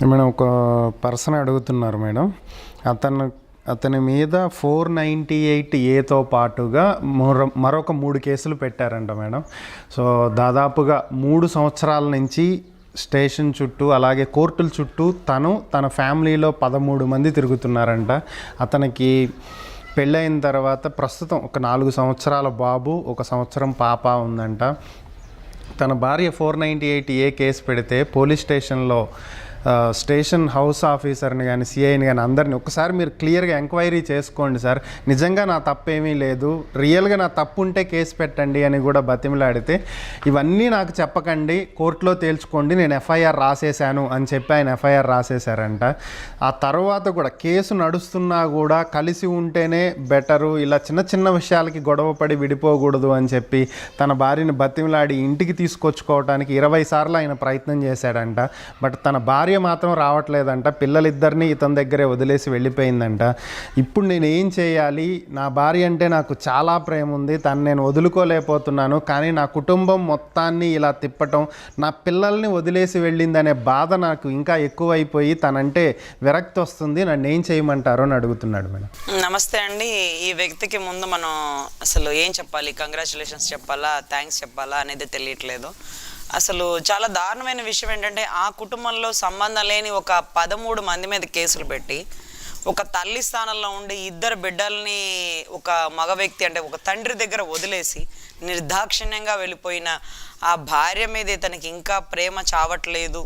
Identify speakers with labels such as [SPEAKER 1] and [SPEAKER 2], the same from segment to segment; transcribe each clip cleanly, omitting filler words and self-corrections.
[SPEAKER 1] Madam ఒక person అడుగుతున్నారు madam. అతని మీద 498A పాటుగా మరొక 3 కేసులు పెట్టారంట మేడం. సో దాదాపుగా 3 సంవత్సరాల నుంచి స్టేషన్ చుట్టూ అలాగే కోర్టుల చుట్టూ తన ఫ్యామిలీలో 13 మంది తిరుగుతున్నారంట. అతనికి పెళ్ళైన తర్వాత ప్రస్తుతం ఒక 4 సంవత్సరాల బాబు, 1 సంవత్సరం పాప ఉందంట. తన భార్య 498A కేసు పెడితే పోలీస్ స్టేషన్లో స్టేషన్ హౌస్ ఆఫీసర్ని కానీ సిఐని కానీ అందరినీ ఒకసారి మీరు క్లియర్గా ఎంక్వైరీ చేసుకోండి సార్, నిజంగా నా తప్పేమీ లేదు, రియల్గా నా తప్పు ఉంటే కేసు పెట్టండి అని కూడా బతిమలాడితే, ఇవన్నీ నాకు చెప్పకండి, కోర్టులో తేల్చుకోండి, నేను ఎఫ్ఐఆర్ రాసేశాను అని చెప్పి ఆయన ఎఫ్ఐఆర్ రాసేశారంట. ఆ తర్వాత కూడా కేసు నడుస్తున్నా కూడా కలిసి ఉంటేనే బెటరు, ఇలా చిన్న చిన్న విషయాలకి గొడవపడి విడిపోకూడదు అని చెప్పి తన భార్యని బతిమలాడి ఇంటికి తీసుకొచ్చుకోవడానికి 20 సార్లు ఆయన ప్రయత్నం చేశాడంట. బట్ తన భార్య మాత్రం రావట్లేదంట. పిల్లలిద్దరినీ ఇతని దగ్గరే వదిలేసి వెళ్ళిపోయిందంట. ఇప్పుడు నేను ఏం చేయాలి, నా భార్య అంటే నాకు చాలా ప్రేమ ఉంది, తను నేను వదులుకోలేకపోతున్నాను, కానీ నా కుటుంబం మొత్తాన్ని ఇలా తిప్పటం, నా పిల్లల్ని వదిలేసి వెళ్ళిందనే బాధ నాకు ఇంకా ఎక్కువైపోయి తనంటే విరక్తి వస్తుంది, నన్ను ఏం చేయమంటారో అని అడుగుతున్నాడు మేడం.
[SPEAKER 2] నమస్తే అండి. ఈ వ్యక్తికి ముందు మనం అసలు ఏం చెప్పాలి, కంగ్రాచులేషన్స్ చెప్పాలా, థ్యాంక్స్ చెప్పాలా అనేది తెలియట్లేదు. అసలు చాలా దారుణమైన విషయం ఏంటంటే, ఆ కుటుంబంలో సంబంధం లేని ఒక 13 మంది మీద కేసులు పెట్టి, ఒక తల్లి స్థానంలో ఉండి 2 బిడ్డల్ని ఒక మగ వ్యక్తి అంటే ఒక తండ్రి దగ్గర వదిలేసి నిర్దాక్షిణ్యంగా వెళ్ళిపోయిన ఆ భార్య మీద ఇతనికి ఇంకా ప్రేమ చావట్లేదు.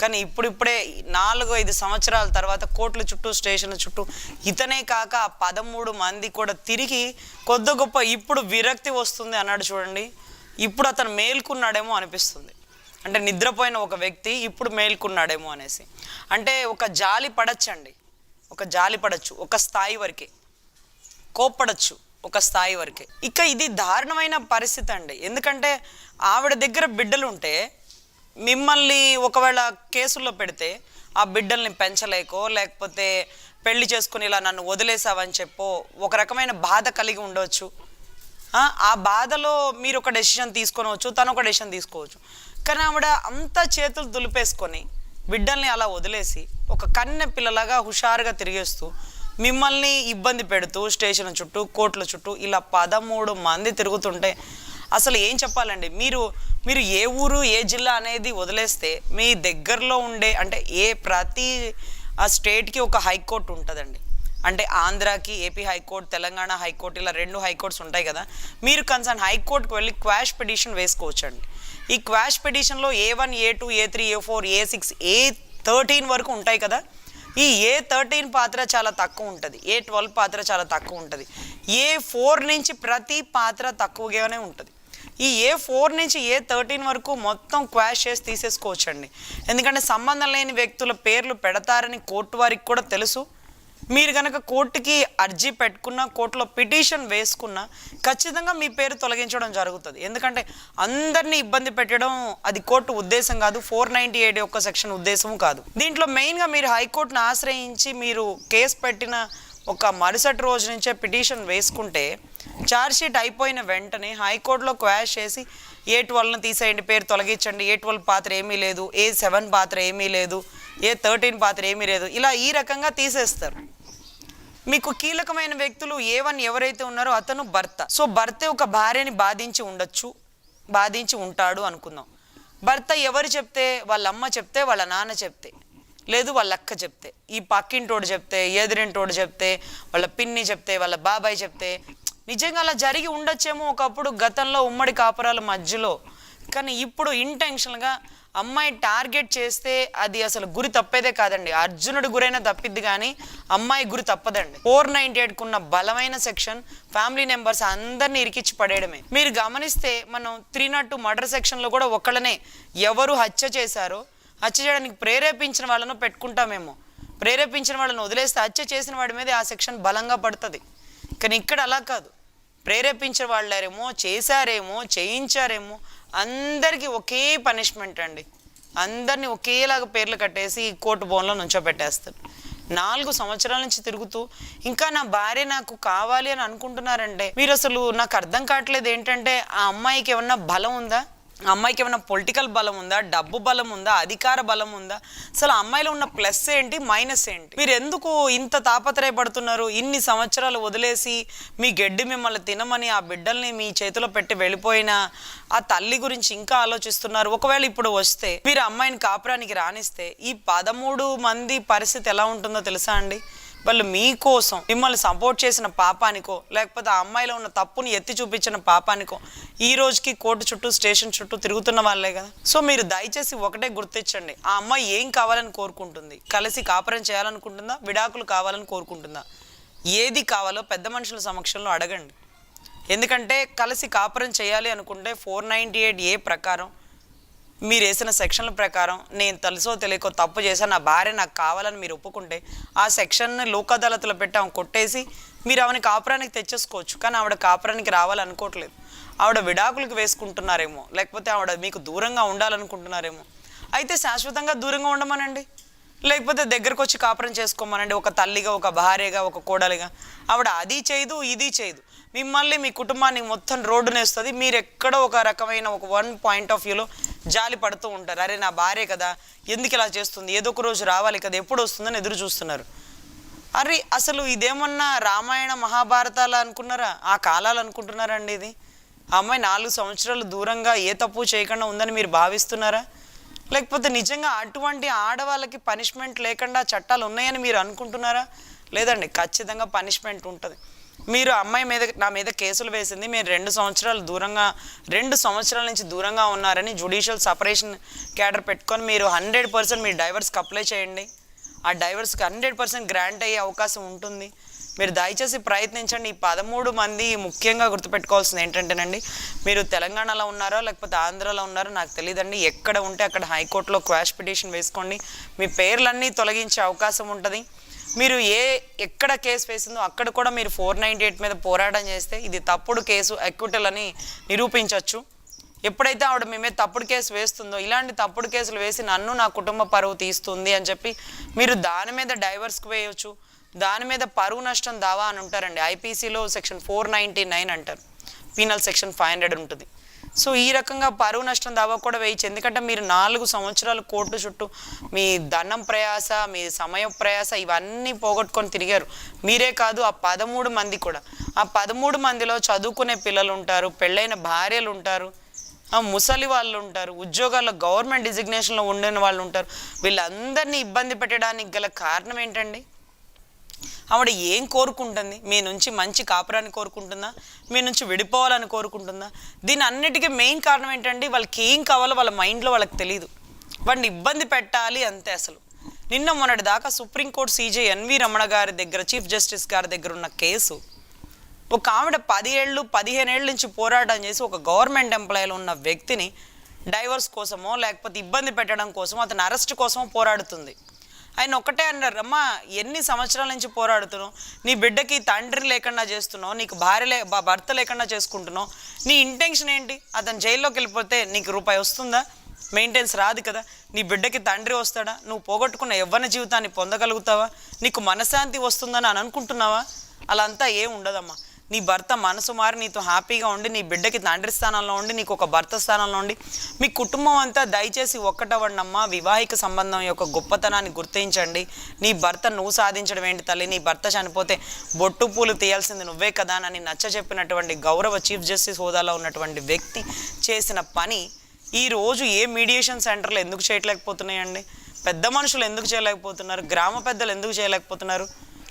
[SPEAKER 2] కానీ ఇప్పుడిప్పుడే 4-5 సంవత్సరాల తర్వాత కోర్టుల చుట్టూ, స్టేషన్ల చుట్టూ ఇతనే కాక ఆ 13 మంది కూడా తిరిగి కొద్ది గొప్ప ఇప్పుడు విరక్తి వస్తుంది అన్నాడు చూడండి. ఇప్పుడు అతను మేల్కున్నాడేమో అనిపిస్తుంది. అంటే నిద్రపోయిన ఒక వ్యక్తి ఇప్పుడు మేల్కున్నాడేమో అనేసి. అంటే ఒక జాలి పడచ్చండి, ఒక జాలి పడచ్చు ఒక స్థాయి వరకే, కోప్పడచ్చు ఒక స్థాయి వరకే. ఇక ఇది దారుణమైన పరిస్థితి అండి. ఎందుకంటే ఆవిడ దగ్గర బిడ్డలు ఉంటే మిమ్మల్ని ఒకవేళ కేసుల్లో పెడితే ఆ బిడ్డల్ని పెంచలేకో, లేకపోతే పెళ్లి చేసుకుని ఇలా నన్ను వదిలేసావని చెప్పో ఒక రకమైన బాధ కలిగి ఉండవచ్చు. ఆ బాధలో మీరు ఒక డెసిషన్ తీసుకోవచ్చు, తను ఒక డెసిషన్ తీసుకోవచ్చు. కానీ ఆవిడ అంతా చేతులు దులిపేసుకొని బిడ్డల్ని అలా వదిలేసి ఒక కన్నె పిల్లలాగా హుషారుగా తిరిగేస్తూ మిమ్మల్ని ఇబ్బంది పెడుతూ స్టేషన్ చుట్టూ, కోర్టుల చుట్టూ ఇలా 13 మంది తిరుగుతుంటే అసలు ఏం చెప్పాలండి. మీరు ఏ ఊరు, ఏ జిల్లా అనేది వదిలేస్తే మీ దగ్గరలో ఉండే అంటే ప్రతి స్టేట్కి ఒక హైకోర్టు ఉంటుందండి. అంటే ఆంధ్రాకి ఏపీ హైకోర్టు, తెలంగాణ హైకోర్టు, ఇలా 2 హైకోర్ట్స్ ఉంటాయి కదా. మీరు కన్సర్న్ హైకోర్టుకు వెళ్ళి క్వాష్ పిటిషన్ వేసుకోవచ్చండి. ఈ క్వాష్ పిటిషన్లో A1, A2, A3, A4, A6, A13 వరకు ఉంటాయి కదా. ఈ A13 పాత్ర చాలా తక్కువ ఉంటుంది, A12 పాత్ర చాలా తక్కువ ఉంటుంది, A4 నుంచి ప్రతి పాత్ర తక్కువగానే ఉంటుంది. ఈ A4 నుంచి A13 వరకు మొత్తం క్వాష్ చేసి తీసేసుకోవచ్చండి. ఎందుకంటే సంబంధం లేని వ్యక్తుల పేర్లు పెడతారని కోర్టు వారికి కూడా తెలుసు. మీరు కనుక కోర్టుకి అర్జీ పెట్టుకున్నా, కోర్టులో పిటిషన్ వేసుకున్నా ఖచ్చితంగా మీ పేరు తొలగించడం జరుగుతుంది. ఎందుకంటే అందరినీ ఇబ్బంది పెట్టడం అది కోర్టు ఉద్దేశం కాదు, 498 యొక్క సెక్షన్ ఉద్దేశము కాదు. దీంట్లో మెయిన్గా మీరు హైకోర్టును ఆశ్రయించి మీరు కేసు పెట్టిన ఒక మరుసటి రోజు నుంచే పిటిషన్ వేసుకుంటే ఛార్జ్షీట్ అయిపోయిన వెంటనే హైకోర్టులో క్వాష్ చేసి A12ని తీసేయండి, పేరు తొలగించండి, A12 పాత్ర ఏమీ లేదు, A7 పాత్ర ఏమీ లేదు, A13 పాత్ర ఏమీ లేదు, ఇలా ఈ రకంగా తీసేస్తారు. మీకు కీలకమైన వ్యక్తులు A1 ఎవరైతే ఉన్నారో అతను భర్త. సో భర్తే ఒక భార్యని బాధించి ఉంటాడు అనుకుందాం. భర్త ఎవరు చెప్తే, వాళ్ళ అమ్మ చెప్తే, వాళ్ళ నాన్న చెప్తే, లేదు వాళ్ళ అక్క చెప్తే, ఈ పక్కింటోడు చెప్తే, ఎదురింటోడు చెప్తే, వాళ్ళ పిన్ని చెప్తే, వాళ్ళ బాబాయ్ చెప్తే, నిజంగా అలా జరిగి ఉండొచ్చేమో ఒకప్పుడు గతంలో ఉమ్మడి కాపురాల మధ్యలో. కానీ ఇప్పుడు ఇంటెన్షనల్గా అమ్మాయి టార్గెట్ చేస్తే అది అసలు గురి తప్పేదే కాదండి. అర్జునుడు గురైన తప్పిద్ది కానీ అమ్మాయి గురి తప్పదండి. 498కున్న బలమైన సెక్షన్ ఫ్యామిలీ మెంబర్స్ అందరినీ ఇరికిచ్చి పడేయడమే. మీరు గమనిస్తే మనం 302 మర్డర్ సెక్షన్లో కూడా ఒకళ్ళనే ఎవరు హత్య చేశారో, హత్య చేయడానికి ప్రేరేపించిన వాళ్ళను పెట్టుకుంటామేమో, ప్రేరేపించిన వాళ్ళను వదిలేస్తే హత్య చేసిన వాడి మీద ఆ సెక్షన్ బలంగా పడుతుంది. కానీ ఇక్కడ అలా కాదు. ప్రేరేపించిన వాళ్ళేమో, చేశారేమో, చేయించారేమో, అందరికీ ఒకే పనిష్మెంట్ అండి. అందరినీ ఒకేలాగా పేర్లు కట్టేసి కోర్టు బోన్లో నుంచోబెట్టేస్తారు. 4 సంవత్సరాల నుంచి తిరుగుతూ ఇంకా నా భార్య నాకు కావాలి అని అనుకుంటున్నారంటే మీరు అసలు నాకు అర్థం కావట్లేదు ఏంటంటే ఆ అమ్మాయికి ఏమన్నా బలం ఉందా? అమ్మాయికి ఏమైనా పొలిటికల్ బలం ఉందా, డబ్బు బలం ఉందా, అధికార బలం ఉందా? అసలు అమ్మాయిలో ఉన్న ప్లస్ ఏంటి, మైనస్ ఏంటి? మీరు ఎందుకు ఇంత తాపత్రయపడుతున్నారు? ఇన్ని సంవత్సరాలు వదిలేసి మీ గడ్డి మిమ్మల్ని తినమని ఆ బిడ్డల్ని మీ చేతిలో పెట్టి వెళ్ళిపోయిన ఆ తల్లి గురించి ఇంకా ఆలోచిస్తున్నారు. ఒకవేళ ఇప్పుడు వస్తే మీరు అమ్మాయిని కాపురానికి రానిస్తే ఈ 13 మంది పరిస్థితి ఎలా ఉంటుందో తెలుసా అండి? వాళ్ళు మీకోసం మిమ్మల్ని సపోర్ట్ చేసిన పాపానికో, లేకపోతే ఆ అమ్మాయిలో ఉన్న తప్పుని ఎత్తి చూపించిన పాపానికో ఈ రోజుకి కోర్టు చుట్టూ, స్టేషన్ చుట్టూ తిరుగుతున్న వాళ్ళే కదా. సో మీరు దయచేసి ఒకటే గుర్తించండి, ఆ అమ్మాయి ఏం కావాలని కోరుకుంటుంది? కలిసి కాపురం చేయాలనుకుంటుందా, విడాకులు కావాలని కోరుకుంటుందా? ఏది కావాలో పెద్ద మనుషుల సమక్షంలో అడగండి. ఎందుకంటే కలిసి కాపురం చేయాలి అనుకుంటే 498A ప్రకారం మీరు వేసిన సెక్షన్ల ప్రకారం నేను తెలుసో తెలియకో తప్పు చేశాను, నా భార్య నాకు కావాలని మీరు ఒప్పుకుంటే ఆ సెక్షన్ని లోక్ అదాలత్లో పెట్టి ఆమె కొట్టేసి మీరు ఆమెని కాపురానికి తెచ్చేసుకోవచ్చు. కానీ ఆవిడ కాపురానికి రావాలనుకోవట్లేదు. ఆవిడ విడాకులకు వేసుకుంటున్నారేమో, లేకపోతే ఆవిడ మీకు దూరంగా ఉండాలనుకుంటున్నారేమో. అయితే శాశ్వతంగా దూరంగా ఉండమనండి, లేకపోతే దగ్గరకు వచ్చి కాపురం చేసుకోమనండి. ఒక తల్లిగా, ఒక భార్యగా, ఒక కోడలిగా. ఆవిడ అది చేయదు, ఇది చేయదు, మిమ్మల్ని మీ కుటుంబాన్ని మొత్తం రోడ్డునేస్తుంది. మీరు ఎక్కడో ఒక రకమైన ఒక పాయింట్ ఆఫ్ వ్యూలో జాలి పడుతూ ఉంటారు. అరే నా భార్య కదా, ఎందుకు ఇలా చేస్తుంది, ఏదో ఒక రోజు రావాలి కదా, ఎప్పుడు వస్తుందని ఎదురు చూస్తున్నారు. అరే అసలు ఇదేమన్నా రామాయణ మహాభారతాలు అనుకున్నారా, ఆ కాలాలు అనుకుంటున్నారా అండి? ఇది ఆ అమ్మాయి 4 సంవత్సరాలు దూరంగా ఏ తప్పు చేయకుండా ఉందని మీరు భావిస్తున్నారా? లేకపోతే నిజంగా అటువంటి ఆడవాళ్ళకి పనిష్మెంట్ లేకుండా చట్టాలు ఉన్నాయని మీరు అనుకుంటున్నారా? లేదండి, ఖచ్చితంగా పనిష్మెంట్ ఉంటుంది. మీరు అమ్మాయి మీద, నా మీద కేసులు వేసింది, మీరు 2 సంవత్సరాల నుంచి దూరంగా ఉన్నారని జ్యుడిషియల్ సపరేషన్ క్యాడర్ పెట్టుకొని మీరు 100% మీరు డైవర్స్కి అప్లై చేయండి. ఆ డైవర్స్కి 100% గ్రాంట్ అయ్యే అవకాశం ఉంటుంది. మీరు దయచేసి ప్రయత్నించండి. ఈ 13 మంది ముఖ్యంగా గుర్తుపెట్టుకోవాల్సింది ఏంటంటేనండి, మీరు తెలంగాణలో ఉన్నారో లేకపోతే ఆంధ్రాలో ఉన్నారో నాకు తెలియదండి, ఎక్కడ ఉంటే అక్కడ హైకోర్టులో క్వాష్ పిటిషన్ వేసుకోండి. మీ పేర్లన్నీ తొలగించే అవకాశం ఉంటుంది. మీరు ఎక్కడ కేసు వేసిందో అక్కడ కూడా మీరు 498 మీద పోరాటం చేస్తే ఇది తప్పుడు కేసు, ఎక్విటల్ అని నిరూపించవచ్చు. ఎప్పుడైతే ఆవిడ మీ మీద తప్పుడు కేసు వేస్తుందో, ఇలాంటి తప్పుడు కేసులు వేసి నన్ను, నా కుటుంబ పరువు తీస్తుంది అని చెప్పి మీరు దాని మీద డైవర్స్కి వేయవచ్చు. దాని మీద పరువు నష్టం దావా అని ఉంటారండి. ఐపీసీలో సెక్షన్ 499 అంటారు, పీనల్ సెక్షన్ 500 ఉంటుంది. సో ఈ రకంగా పరువు నష్టం దావా కూడా వేయచ్చు. ఎందుకంటే మీరు 4 సంవత్సరాలు కోర్టు చుట్టూ మీ ధనం ప్రయాస, మీ సమయ ప్రయాస ఇవన్నీ పోగొట్టుకొని తిరిగారు. మీరే కాదు, ఆ 13 మంది కూడా. ఆ 13 మందిలో చదువుకునే పిల్లలు ఉంటారు, పెళ్ళైన భార్యలు ఉంటారు, ముసలి వాళ్ళు ఉంటారు, ఉద్యోగాల్లో గవర్నమెంట్ డిజిగ్నేషన్లో ఉండిన వాళ్ళు ఉంటారు. వీళ్ళందరినీ ఇబ్బంది పెట్టడానికి గల కారణం ఏంటండి? ఆవిడ ఏం కోరుకుంటుంది? మీ నుంచి మంచి కాపురాన్ని కోరుకుంటుందా, మీ నుంచి విడిపోవాలని కోరుకుంటుందా? దీని అన్నిటికీ మెయిన్ కారణం ఏంటండి? వాళ్ళకి ఏం కావాలో వాళ్ళ మైండ్లో వాళ్ళకి తెలియదు. వాడిని ఇబ్బంది పెట్టాలి అంతే. అసలు నిన్న మొన్నటి దాకా సుప్రీంకోర్టు CJ ఎన్వి రమణ గారి దగ్గర, చీఫ్ జస్టిస్ గారి దగ్గర ఉన్న కేసు, ఒక ఆవిడ 10 ఏళ్ళు 15 ఏళ్ళ నుంచి పోరాటం చేసి ఒక గవర్నమెంట్ ఎంప్లాయీలో ఉన్న వ్యక్తిని డైవర్స్ కోసమో లేకపోతే ఇబ్బంది పెట్టడం కోసమో, అతని అరెస్ట్ కోసమో పోరాడుతుంది. ఆయన ఒక్కటే అన్నారు, అమ్మా ఎన్ని సంవత్సరాల నుంచి పోరాడుతున్నావు, నీ బిడ్డకి తండ్రి లేకుండా చేస్తున్నావు, నీకు భర్త లేకుండా చేసుకుంటున్నావు, నీ ఇంటెన్షన్ ఏంటి? అతను జైల్లోకి వెళ్ళిపోతే నీకు రూపాయి వస్తుందా? మెయింటెన్స్ రాదు కదా. నీ బిడ్డకి తండ్రి వస్తాడా? నువ్వు పోగొట్టుకున్న యవ్వన జీవితాన్ని పొందగలుగుతావా? నీకు మనశ్శాంతి వస్తుందని అని అనుకుంటున్నావా? అలా అంతా ఏం ఉండదమ్మా. నీ భర్త మనసు మారి నీతో హ్యాపీగా ఉండి, నీ బిడ్డకి తండ్రి స్థానంలో ఉండి, నీకు ఒక భర్త స్థానంలో ఉండి, మీ కుటుంబం అంతా దయచేసి ఒక్కటవ్వండమ్మా. వివాహిక సంబంధం యొక్క గొప్పతనాన్ని గుర్తించండి. నీ భర్త నువ్వు సాధించడం ఏంటి తల్లి? నీ భర్త చనిపోతే బొట్టు పూలు తీయాల్సింది నువ్వే కదా అని నచ్చ చెప్పినటువంటి గౌరవ చీఫ్ జస్టిస్ హోదాలో ఉన్నటువంటి వ్యక్తి చేసిన పని ఈరోజు ఏ మీడియేషన్ సెంటర్లు ఎందుకు చేయలేకపోతున్నాయండి? పెద్ద మనుషులు ఎందుకు చేయలేకపోతున్నారు? గ్రామ పెద్దలు ఎందుకు చేయలేకపోతున్నారు?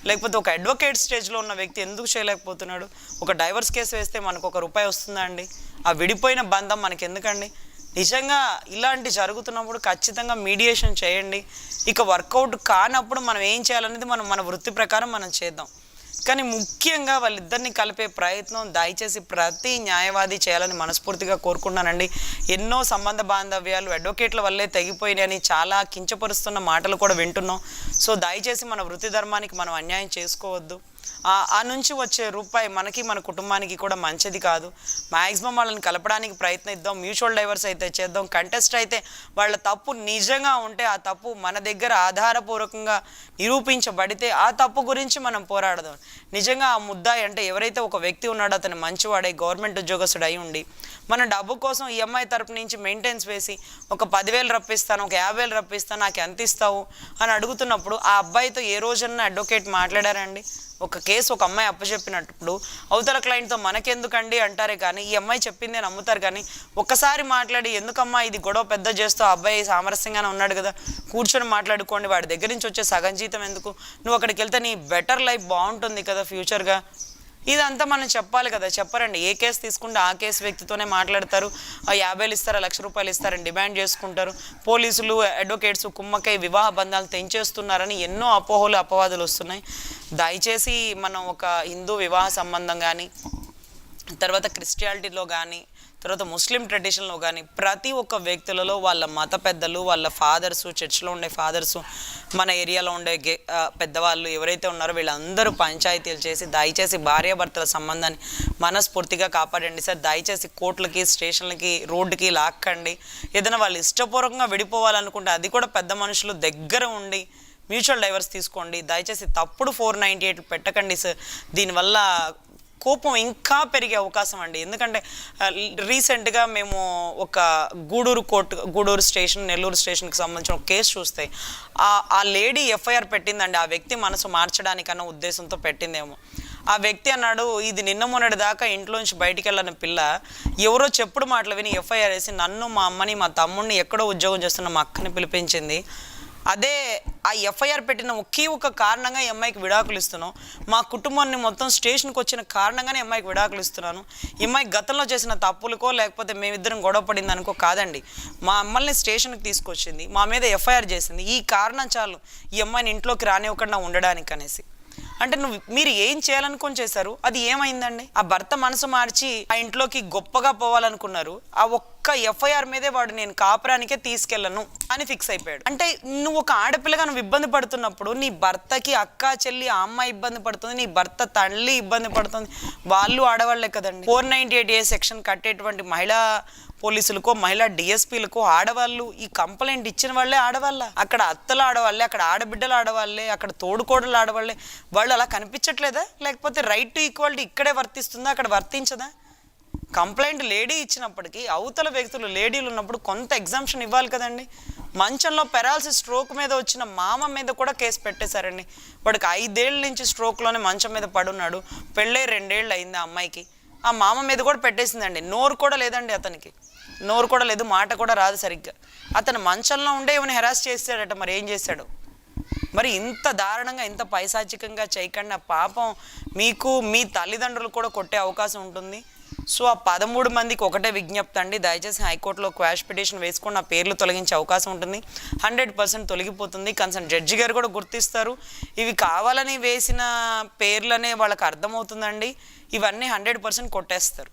[SPEAKER 2] లేకపోతే ఒక అడ్వకేట్ స్టేజ్లో ఉన్న వ్యక్తి ఎందుకు చేయలేకపోతున్నాడు? ఒక డైవర్స్ కేసు వేస్తే మనకు ₹1 వస్తుందా అండి? ఆ విడిపోయిన బంధం మనకి ఎందుకండి? నిజంగా ఇలాంటి జరుగుతున్నప్పుడు ఖచ్చితంగా మీడియేషన్ చేయండి. ఇక వర్కౌట్ కానప్పుడు మనం ఏం చేయాలనేది మన వృత్తి ప్రకారం మనం చేద్దాం. కానీ ముఖ్యంగా వాళ్ళిద్దరిని కలిపే ప్రయత్నం దయచేసి ప్రతి న్యాయవాది చేయాలని మనస్ఫూర్తిగా కోరుకుంటున్నానండి. ఎన్నో సంబంధ బాంధవ్యాలు అడ్వకేట్ల వల్లే తెగిపోయినాయని చాలా కించపరుస్తున్న మాటలు కూడా వింటున్నాం. సో దయచేసి మన వృత్తి ధర్మానికి మనం అన్యాయం చేసుకోవద్దు. ఆ నుంచి వచ్చే రూపాయి మనకి, మన కుటుంబానికి కూడా మంచిది కాదు. మ్యాక్సిమం వాళ్ళని కలపడానికి ప్రయత్నిద్దాం. మ్యూచువల్ డైవర్స్ అయితే చేద్దాం. కంటెస్ట్ అయితే వాళ్ళ తప్పు నిజంగా ఉంటే ఆ తప్పు మన దగ్గర ఆధారపూర్వకంగా నిరూపించబడితే ఆ తప్పు గురించి మనం పోరాడదాం. నిజంగా ఆ ముద్దాయి అంటే ఎవరైతే ఒక వ్యక్తి ఉన్నాడో అతను మంచివాడై గవర్నమెంట్ ఉద్యోగస్తుడు అయి ఉండి మన డబ్బు కోసం ఈ అమ్మాయి తరపు నుంచి మెయింటెన్స్ వేసి ఒక 10,000 రప్పిస్తాను, ఒక 50,000 రప్పిస్తాను, నాకు ఎంత ఇస్తావు అని అడుగుతున్నప్పుడు ఆ అబ్బాయితో ఏ రోజన్నా అడ్వకేట్ మాట్లాడారండి? ఒక కేసు ఒక అమ్మాయి అప్పచెప్పినప్పుడు అవతల క్లయింట్తో మనకెందుకండి అంటారే కానీ ఈ అమ్మాయి చెప్పిందే నమ్ముతారు. కానీ ఒక్కసారి మాట్లాడి ఎందుకమ్మా ఇది గొడవ పెద్ద చేస్తూ అబ్బాయి సామరస్యంగానే ఉన్నాడు కదా, కూర్చొని మాట్లాడుకోండి, వాడి దగ్గర నుంచి వచ్చే సగం జీతం ఎందుకు, నువ్వు అక్కడికి వెళ్తే నీ బెటర్ లైఫ్ బాగుంటుంది కదా ఫ్యూచర్గా, ఇదంతా మనం చెప్పాలి కదా. చెప్పరండి. ఏ కేసు తీసుకుంటే ఆ కేసు వ్యక్తితోనే మాట్లాడతారు. 50,000 ఇస్తారా, ₹1,00,000 ఇస్తారని డిమాండ్ చేసుకుంటారు. పోలీసులు అడ్వకేట్స్ కుమ్మకై వివాహ బంధాలు తెంచేస్తున్నారని ఎన్నో అపోహలు అపవాదులు వస్తున్నాయి. దయచేసి మనం ఒక హిందూ వివాహ సంబంధం కానీ, తర్వాత క్రిస్టియానిటీలో కానీ, తర్వాత ముస్లిం ట్రెడిషన్లో కానీ ప్రతి ఒక్క వ్యక్తులలో వాళ్ళ మత పెద్దలు, వాళ్ళ ఫాదర్సు, చర్చ్లో ఉండే ఫాదర్సు, మన ఏరియాలో ఉండే పెద్దవాళ్ళు ఎవరైతే ఉన్నారో వీళ్ళందరూ పంచాయతీలు చేసి దయచేసి భార్యాభర్తల సంబంధాన్ని మనస్ఫూర్తిగా కాపాడండి సార్. దయచేసి కోర్టులకి, స్టేషన్లకి, రోడ్డుకి లాక్కండి. ఏదైనా వాళ్ళు ఇష్టపూర్వకంగా విడిపోవాలనుకుంటే అది కూడా పెద్ద మనుషులు దగ్గర ఉండి మ్యూచువల్ డైవర్స్ తీసుకోండి. దయచేసి తప్పుడు 498 పెట్టకండి సార్. దీనివల్ల కోపం ఇంకా పెరిగే అవకాశం అండి. ఎందుకంటే రీసెంట్గా మేము ఒక గూడూరు స్టేషన్, నెల్లూరు స్టేషన్కి సంబంధించిన ఒక కేసు చూస్తే ఆ లేడీ ఎఫ్ఐఆర్ పెట్టిందండి. ఆ వ్యక్తి మనసు మార్చడానికన్నా ఉద్దేశంతో పెట్టిందేమో. ఆ వ్యక్తి అన్నాడు, ఇది నిన్న మొన్నటి దాకా ఇంట్లోంచి బయటికి వెళ్ళని పిల్ల ఎవరో చెప్పుడు మాటలు విని ఎఫ్ఐఆర్ వేసి నన్ను, మా అమ్మని, మా తమ్ముడిని ఎక్కడో ఉద్యోగం చేస్తున్న మా అక్కని పిలిపించింది. అదే ఆ ఎఫ్ఐఆర్ పెట్టిన ఒక కారణంగా ఈ అమ్మాయికి విడాకులు ఇస్తున్నాను, మా కుటుంబాన్ని మొత్తం స్టేషన్కి వచ్చిన కారణంగానే అమ్మాయికి విడాకులు ఇస్తున్నాను. ఈ అమ్మాయి గతంలో చేసిన తప్పులకో లేకపోతే మేమిద్దరం గొడవ పడింది అనుకో కాదండి, మా అమ్మల్ని స్టేషన్కి తీసుకొచ్చింది, మా మీద ఎఫ్ఐఆర్ చేసింది, ఈ కారణం చాలు ఈ అమ్మాయిని ఇంట్లోకి రానివ్వకుండా ఉండడానికి అనేసి. అంటే మీరు ఏం చేయాలనుకొని చేశారు, అది ఏమైందండి? ఆ భర్త మనసు మార్చి ఆ ఇంట్లోకి గొప్పగా పోవాలనుకున్నారు. ఆ ఒక్క ఎఫ్ఐఆర్ మీదే వాడు నేను కాపురానికే తీసుకెళ్ళను అని ఫిక్స్ అయిపోయాడు. అంటే నువ్వు ఒక ఆడపిల్లగా నువ్వు ఇబ్బంది పడుతున్నప్పుడు నీ భర్తకి అక్క, చెల్లి, ఆ అమ్మాయి ఇబ్బంది పడుతుంది, నీ భర్త తల్లి ఇబ్బంది పడుతుంది, వాళ్ళు ఆడవాళ్లే కదండి. 498A సెక్షన్ కట్టేటువంటి మహిళా పోలీసులకో, మహిళా డిఎస్పీలకో ఆడవాళ్ళు, ఈ కంప్లైంట్ ఇచ్చిన వాళ్ళే ఆడవాళ్ళ, అక్కడ అత్తలు ఆడవాళ్ళే, అక్కడ ఆడబిడ్డలు ఆడవాళ్ళే, అక్కడ తోడుకోడలు ఆడవాళ్ళే. వాళ్ళు అలా కనిపించట్లేదా? లేకపోతే రైట్ టు ఈక్వాలిటీ ఇక్కడే వర్తిస్తుందా, అక్కడ వర్తించదా? కంప్లైంట్ లేడీ ఇచ్చినప్పటికీ అవతల వ్యక్తులు లేడీలు ఉన్నప్పుడు కొంత ఎగ్జామ్షన్ ఇవ్వాలి కదండి. మంచంలో పెరాలసిస్ స్ట్రోక్ మీద వచ్చిన మామ మీద కూడా కేసు పెట్టేశారండి. వాడికి 5 ఏళ్ళ నుంచి స్ట్రోక్లోనే మంచం మీద పడున్నాడు. పెళ్ళే 2 ఏళ్ళు అయింది ఆ అమ్మాయికి. ఆ మామ మీద కూడా పెట్టేసిందండి. నోరు కూడా లేదండి అతనికి, నోరు కూడా లేదు, మాట కూడా రాదు సరిగ్గా. అతను మంచంలో ఉండే ఏమైనా హెరాస్ చేస్తాడట, మరి ఏం చేశాడు? మరి ఇంత దారుణంగా, ఇంత పైశాచికంగా చేయకుండా పాపం మీకు మీ తల్లిదండ్రులు కూడా కొట్టే అవకాశం ఉంటుంది. సో ఆ 13 మందికి ఒకటే విజ్ఞప్తి అండి, దయచేసి హైకోర్టులో క్వాష్ పిటిషన్ వేసుకొని ఆ పేర్లు తొలగించే అవకాశం ఉంటుంది. 100% తొలగిపోతుంది. కన్సర్న్ జడ్జి గారు కూడా గుర్తిస్తారు. ఇవి కావాలని వేసిన పేర్లనే వాళ్ళకి అర్థమవుతుందండి. ఇవన్నీ 100% కొట్టేస్తారు.